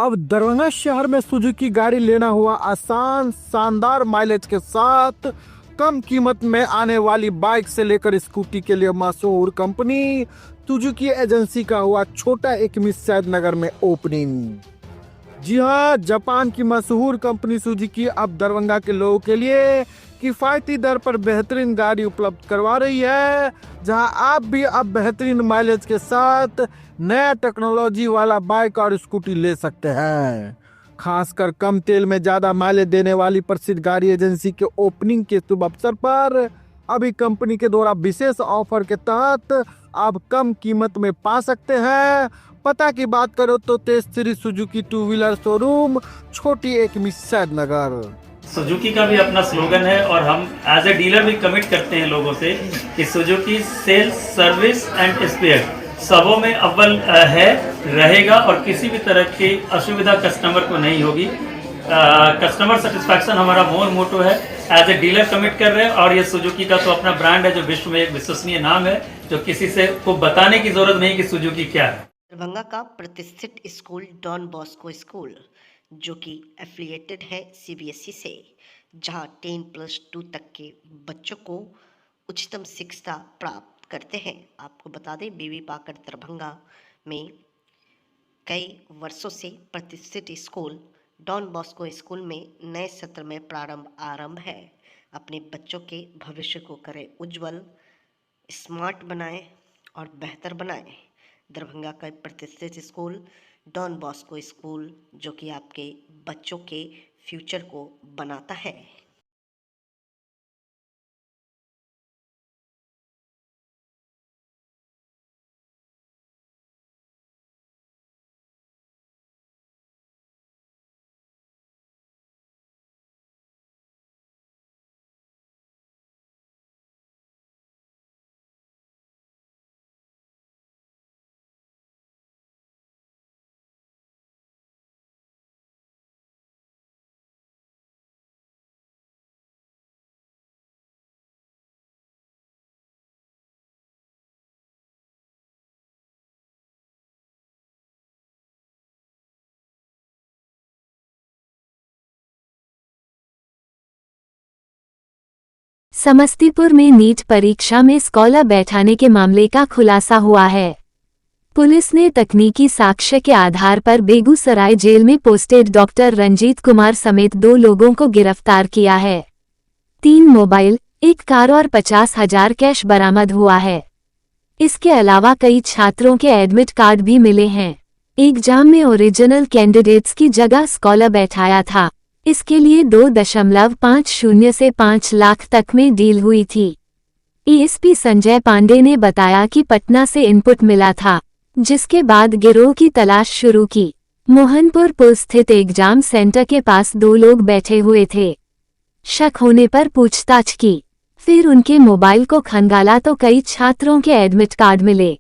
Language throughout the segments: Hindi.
अब दरभंगा शहर में सुजुकी गाड़ी लेना हुआ आसान, शानदार माइलेज के साथ कम कीमत में आने वाली बाइक से लेकर स्कूटी के लिए मशहूर कंपनी सुजुकी एजेंसी का हुआ छोटा एक सैद नगर में ओपनिंग। जी हाँ, जापान की मशहूर कंपनी सुजुकी अब दरभंगा के लोगों के लिए किफायती दर पर बेहतरीन गाड़ी उपलब्ध करवा रही है, जहां आप भी अब बेहतरीन माइलेज के साथ नया टेक्नोलॉजी वाला बाइक और स्कूटी ले सकते हैं। खासकर कम तेल में ज्यादा माइलेज देने वाली प्रसिद्ध गाड़ी एजेंसी के ओपनिंग के शुभ अवसर पर अभी कंपनी के द्वारा विशेष ऑफर के तहत आप कम कीमत में पा सकते हैं। पता की बात करो तो Tej Shri Suzuki two wheeler showroom, छोटी एक सैद नगर। सुजुकी का भी अपना स्लोगन है और हम एज ए डीलर भी कमिट करते हैं लोगों से कि Suzuki sales, service and spare सबों में अव्वल है, रहेगा और किसी भी तरह की असुविधा कस्टमर को नहीं होगी। कस्टमर सेटिस्फैक्शन हमारा मोटो है, एज ए डीलर कमिट कर रहे हैं। और ये सुजुकी का तो अपना ब्रांड है जो विश्व में एक विश्वसनीय नाम है, जो किसी से को बताने की जरूरत नहीं कि सुजुकी क्या है। दरभंगा का प्रतिष्ठित स्कूल डॉन बॉस्को स्कूल, जो कि एफिलिएटेड है सीबीएसई से, जहां 10+2 तक के बच्चों को उच्चतम शिक्षा प्राप्त करते हैं। आपको बता दें, बीवी पाकर दरभंगा में कई वर्षों से प्रतिष्ठित स्कूल डॉन बॉस्को स्कूल में नए सत्र में आरंभ है। अपने बच्चों के भविष्य को करें उज्जवल, स्मार्ट बनाएं और बेहतर बनाएं। दरभंगा का प्रतिष्ठित स्कूल डॉन बॉस्को स्कूल, जो कि आपके बच्चों के फ्यूचर को बनाता है। समस्तीपुर में नीट परीक्षा में स्कॉलर बैठाने के मामले का खुलासा हुआ है। पुलिस ने तकनीकी साक्ष्य के आधार पर बेगूसराय जेल में पोस्टेड डॉक्टर रंजीत कुमार समेत 2 लोगों को गिरफ्तार किया है। 3 मोबाइल, 1 कार और 50,000 कैश बरामद हुआ है। इसके अलावा कई छात्रों के एडमिट कार्ड भी मिले हैं। एग्जाम में ओरिजिनल कैंडिडेट्स की जगह स्कॉलर बैठाया था। इसके लिए 2.50 से 5 लाख तक में डील हुई थी। एएसपी संजय पांडे ने बताया कि पटना से इनपुट मिला था, जिसके बाद गिरोह की तलाश शुरू की। मोहनपुर पुल स्थित एग्जाम सेंटर के पास 2 लोग बैठे हुए थे। शक होने पर पूछताछ की, फिर उनके मोबाइल को खंगाला तो कई छात्रों के एडमिट कार्ड मिले।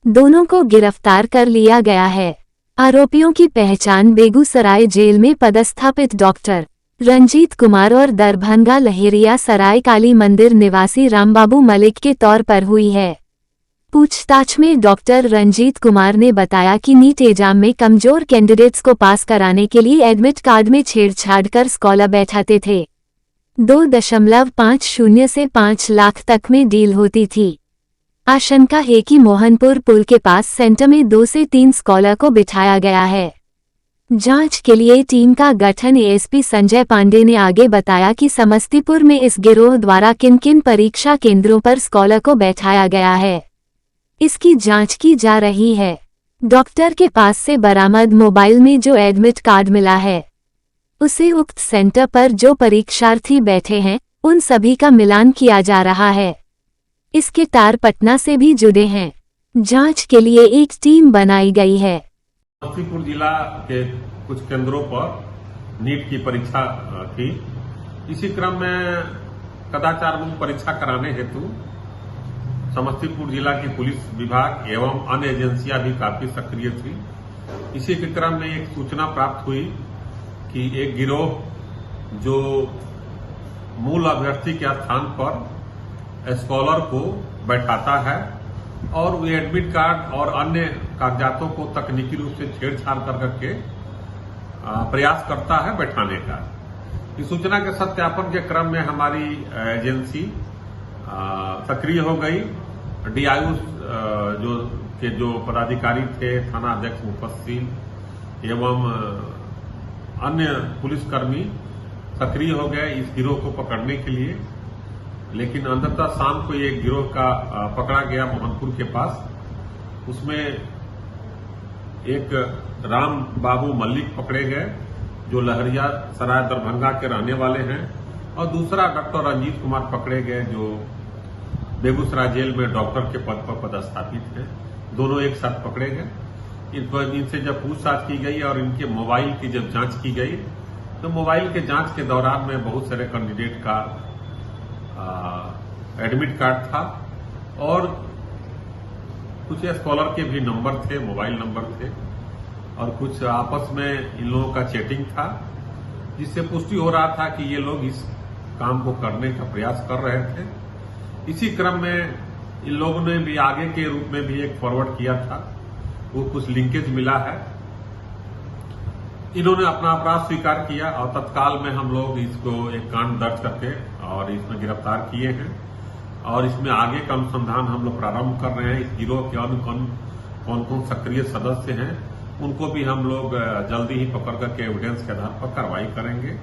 दोनों को गिरफ्तार कर लिया गया है। आरोपियों की पहचान बेगूसराय जेल में पदस्थापित डॉक्टर रंजीत कुमार और दरभंगा लहेरिया सराय काली मंदिर निवासी रामबाबू मलिक के तौर पर हुई है। पूछताछ में डॉक्टर रंजीत कुमार ने बताया कि नीट एग्जाम में कमजोर कैंडिडेट्स को पास कराने के लिए एडमिट कार्ड में छेड़छाड़ कर स्कॉलर बैठाते थे। 2.50 से 5 लाख तक में डील होती थी। आशंका है कि मोहनपुर पुल के पास सेंटर में 2 से 3 स्कॉलर को बिठाया गया है। जांच के लिए टीम का गठन एएसपी संजय पांडे ने आगे बताया कि समस्तीपुर में इस गिरोह द्वारा किन किन परीक्षा केंद्रों पर स्कॉलर को बैठाया गया है, इसकी जांच की जा रही है। डॉक्टर के पास से बरामद मोबाइल में जो एडमिट कार्ड मिला है, उसे उक्त सेंटर पर जो परीक्षार्थी बैठे हैं उन सभी का मिलान किया जा रहा है। इसके तार पटना से भी जुड़े हैं। जांच के लिए एक टीम बनाई गई है। समस्तीपुर जिला के कुछ केंद्रों पर नीट की परीक्षा थी। इसी क्रम में कदाचार मुक्त परीक्षा कराने हेतु समस्तीपुर जिला की पुलिस विभाग एवं अन्य एजेंसियां भी काफी सक्रिय थी। इसी के क्रम में एक सूचना प्राप्त हुई कि एक गिरोह जो मूल अभ्यर्थी के स्थान पर स्कॉलर को बैठाता है और वे एडमिट कार्ड और अन्य कागजातों को तकनीकी रूप से छेड़छाड़ कर करके प्रयास करता है बैठाने का। इस सूचना के सत्यापन के क्रम में हमारी एजेंसी सक्रिय हो गई। डीआईयू जो पदाधिकारी थे, थाना अध्यक्ष मुफस्सिल एवं अन्य पुलिसकर्मी सक्रिय हो गए इस गिरोह को पकड़ने के लिए। लेकिन अंततः शाम को ये गिरोह का पकड़ा गया मोहनपुर के पास। उसमें एक राम बाबू मल्लिक पकड़े गए जो लहरिया सराय दरभंगा के रहने वाले हैं, और दूसरा डॉक्टर रंजीत कुमार पकड़े गए जो बेगूसराय जेल में डॉक्टर के पद पर पदस्थापित हैं। दोनों एक साथ पकड़े गए। इनसे जब पूछताछ की गई और इनके मोबाइल की जब जांच की गई तो मोबाइल के जांच के दौरान में बहुत सारे कैंडिडेट का एडमिट कार्ड था और कुछ स्कॉलर के भी नंबर थे, मोबाइल नंबर थे, और कुछ आपस में इन लोगों का चैटिंग था, जिससे पुष्टि हो रहा था कि ये लोग इस काम को करने का प्रयास कर रहे थे। इसी क्रम में इन लोगों ने भी आगे के रूप में भी एक फॉरवर्ड किया था, वो कुछ लिंकेज मिला है। इन्होंने अपना अपराध स्वीकार किया और तत्काल में हम लोग इसको एक कांड दर्ज करके और इसमें गिरफ्तार किए हैं, और इसमें आगे का अनुसंधान हम लोग प्रारंभ कर रहे हैं। इस गिरोह के अन्य कौन कौन सक्रिय सदस्य हैं उनको भी हम लोग जल्दी ही पकड़ करके एविडेंस के आधार पर कार्रवाई करेंगे।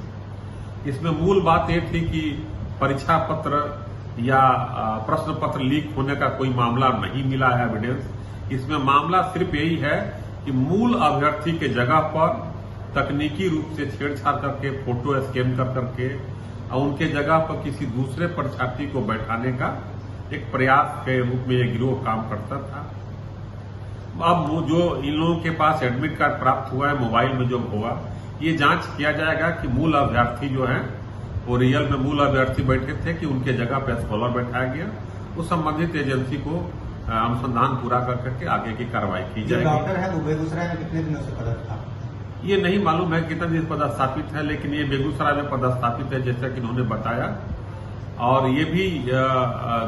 इसमें मूल बात ये थी कि परीक्षा पत्र या प्रश्न पत्र लीक होने का कोई मामला नहीं मिला है एविडेंस। इसमें मामला सिर्फ यही है कि मूल अभ्यर्थी के जगह पर तकनीकी रूप से छेड़छाड़ करके फोटो स्कैन कर करके और उनके जगह पर किसी दूसरे परीक्षार्थी को बैठाने का एक प्रयास के रूप में यह गिरोह काम करता था। अब जो इन लोगों के पास एडमिट कार्ड प्राप्त हुआ है, मोबाइल में जो हुआ, ये जांच किया जाएगा कि मूल अभ्यर्थी जो है वो रियल में मूल अभ्यर्थी बैठे थे कि उनके जगह पर स्कॉलर बैठाया गया। उस संबंधित एजेंसी को अनुसंधान पूरा कर करके आगे की कार्रवाई की जाएगी। डॉक्टर है वो बेगूसराय में कितने दिनों से पदस्थ था? ये नहीं मालूम है कितना दिन पदस्थापित है, लेकिन ये बेगूसराय में पदस्थापित है जैसा कि इन्होंने बताया। और ये भी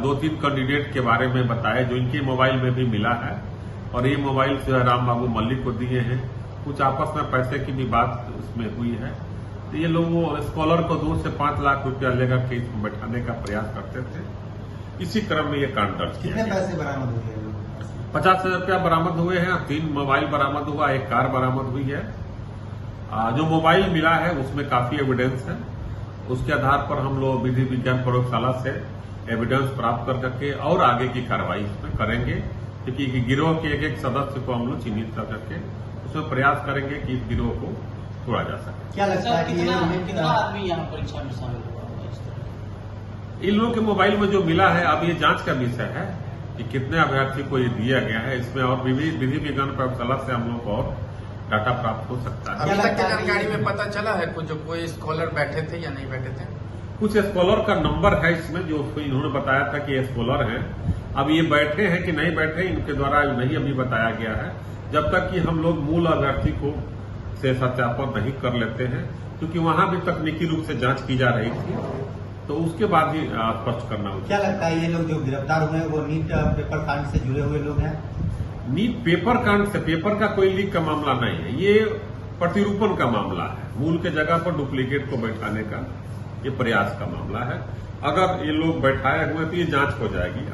2-3 कैंडिडेट के बारे में बताया जो इनके मोबाइल में भी मिला है, और ये मोबाइल जो है राम बाबू मल्लिक को दिए हैं। कुछ आपस में पैसे की भी बात उसमें हुई है। तो ये लोग वो स्कॉलर को 2 से 5 लाख रुपया लेकर के इसको बैठाने का प्रयास करते थे। इसी क्रम में ये कांड दर्ज किया। कितने पैसे बरामद हुए? 50,000 रुपया बरामद हुए हैं, 3 मोबाइल बरामद हुआ, 1 कार बरामद हुई है। जो मोबाइल मिला है उसमें काफी एविडेंस है। उसके आधार पर हम लोग विधि विज्ञान प्रयोगशाला से एविडेंस प्राप्त कर करके और आगे की कार्रवाई इसमें करेंगे, क्योंकि गिरोह के एक सदस्य को हम लोग चिन्हित कर करके उसमें प्रयास करेंगे कि इस गिरोह को तोड़ा जा सके। क्या लगता है कि कितना आदमी यहाँ परीक्षा में शामिल हुआ? इन लोगों के मोबाइल में जो मिला है अब ये जांच का विषय है कि कितने अभ्यर्थी को ये दिया गया है। इसमें और विधि विज्ञान प्रयोगशाला से हम लोग को और डाटा प्राप्त हो सकता है। अभी तक की जानकारी में पता चला है कुछ जो कोई स्कॉलर बैठे थे या नहीं बैठे थे? कुछ स्कॉलर का नंबर है इसमें जो इन्होंने बताया था कि ये स्कॉलर हैं। अब ये बैठे हैं कि नहीं बैठे इनके द्वारा नहीं अभी बताया गया है, जब तक कि हम लोग मूल अभ्यर्थी को से सत्यापन नहीं कर लेते हैं, क्योंकि वहां भी तकनीकी रूप से जांच की जा रही थी, तो उसके बाद ही स्पष्ट करना होगा। क्या लगता है ये लोग जो गिरफ्तार हुए हैं वो नीट पेपर कांड से जुड़े हुए लोग हैं? नीट पेपर कांड से, पेपर का कोई लीक का मामला नहीं है, ये प्रतिरूपण का मामला है। मूल के जगह पर डुप्लीकेट को बैठाने का ये प्रयास का मामला है। अगर ये लोग बैठाए हुए तो ये जांच हो जाएगी।